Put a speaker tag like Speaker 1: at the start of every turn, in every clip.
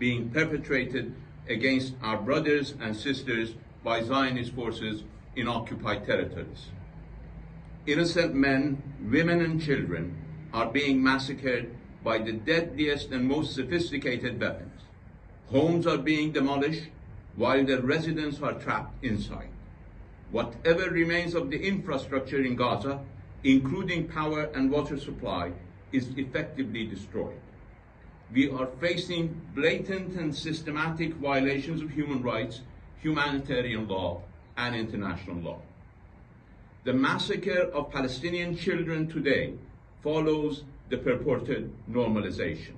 Speaker 1: being perpetrated against our brothers and sisters by Zionist forces in occupied territories. Innocent men, women, and children are being massacred by the deadliest and most sophisticated weapons. Homes are being demolished while the residents are trapped inside. Whatever remains of the infrastructure in Gaza, including power and water supply, is effectively destroyed. We are facing blatant and systematic violations of human rights, humanitarian law, and international law. The massacre of Palestinian children today follows the purported normalization.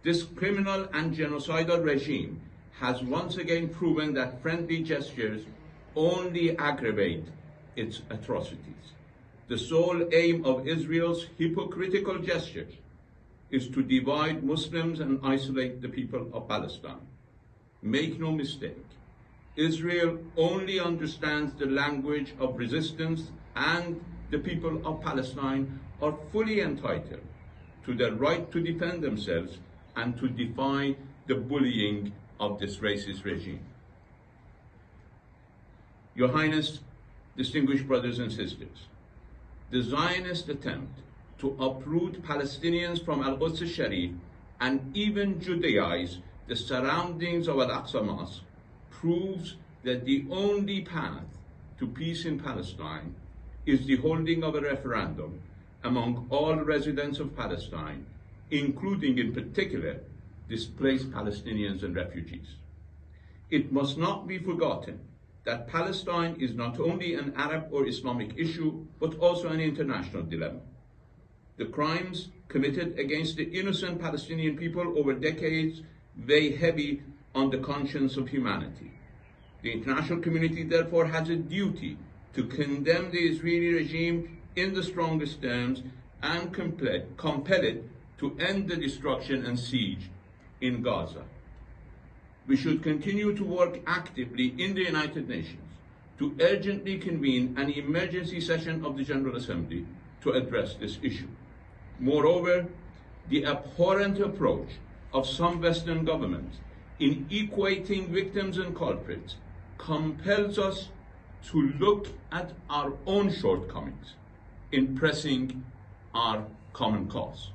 Speaker 1: This criminal and genocidal regime has once again proven that friendly gestures only aggravate its atrocities. The sole aim of Israel's hypocritical gestures is to divide Muslims and isolate the people of Palestine. Make no mistake, Israel only understands the language of resistance, and the people of Palestine are fully entitled to the right to defend themselves and to defy the bullying of this racist regime. Your Highness, distinguished brothers and sisters, the Zionist attempt to uproot Palestinians from Al-Quds Sharif and even Judaize the surroundings of Al-Aqsa Mosque proves that the only path to peace in Palestine is the holding of a referendum among all residents of Palestine, including in particular displaced Palestinians and refugees. It must not be forgotten that Palestine is not only an Arab or Islamic issue, but also an international dilemma. The crimes committed against the innocent Palestinian people over decades weigh heavy on the conscience of humanity. The international community therefore has a duty to condemn the Israeli regime in the strongest terms and compel it to end the destruction and siege in Gaza. We should continue to work actively in the United Nations to urgently convene an emergency session of the General Assembly to address this issue. Moreover, the abhorrent approach of some Western governments in equating victims and culprits compels us to look at our own shortcomings in pressing our common cause.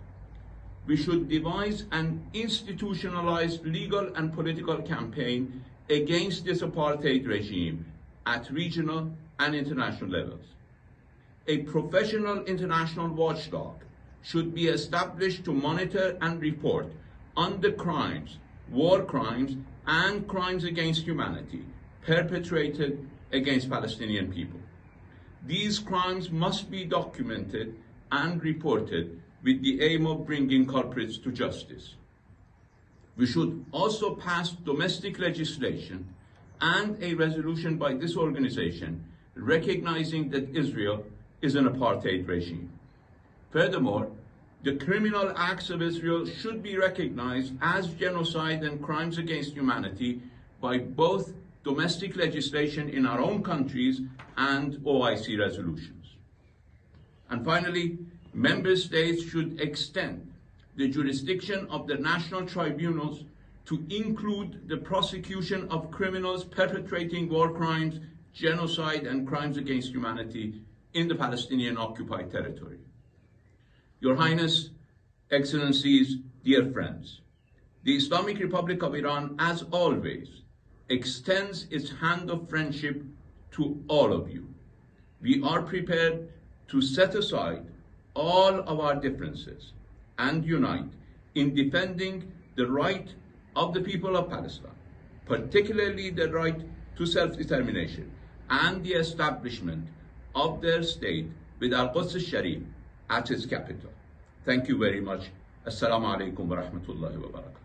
Speaker 1: We should devise an institutionalized legal and political campaign against this apartheid regime at regional and international levels. A professional international watchdog should be established to monitor and report on the crimes, war crimes, and crimes against humanity perpetrated against Palestinian people. These crimes must be documented and reported with the aim of bringing culprits to justice. We should also pass domestic legislation and a resolution by this organization recognizing that Israel is an apartheid regime. Furthermore, the criminal acts of Israel should be recognized as genocide and crimes against humanity by both domestic legislation in our own countries and OIC resolutions. And finally, member states should extend the jurisdiction of the national tribunals to include the prosecution of criminals perpetrating war crimes, genocide, and crimes against humanity in the Palestinian occupied territory. Your Highness, Excellencies, dear friends, the Islamic Republic of Iran, as always, extends its hand of friendship to all of you. We are prepared to set aside all of our differences and unite in defending the right of the people of Palestine, particularly the right to self-determination and the establishment of their state with Al-Quds Sharif at its capital. Thank you very much. Assalamu alaikum wa rahmatullahi wa barakatuh.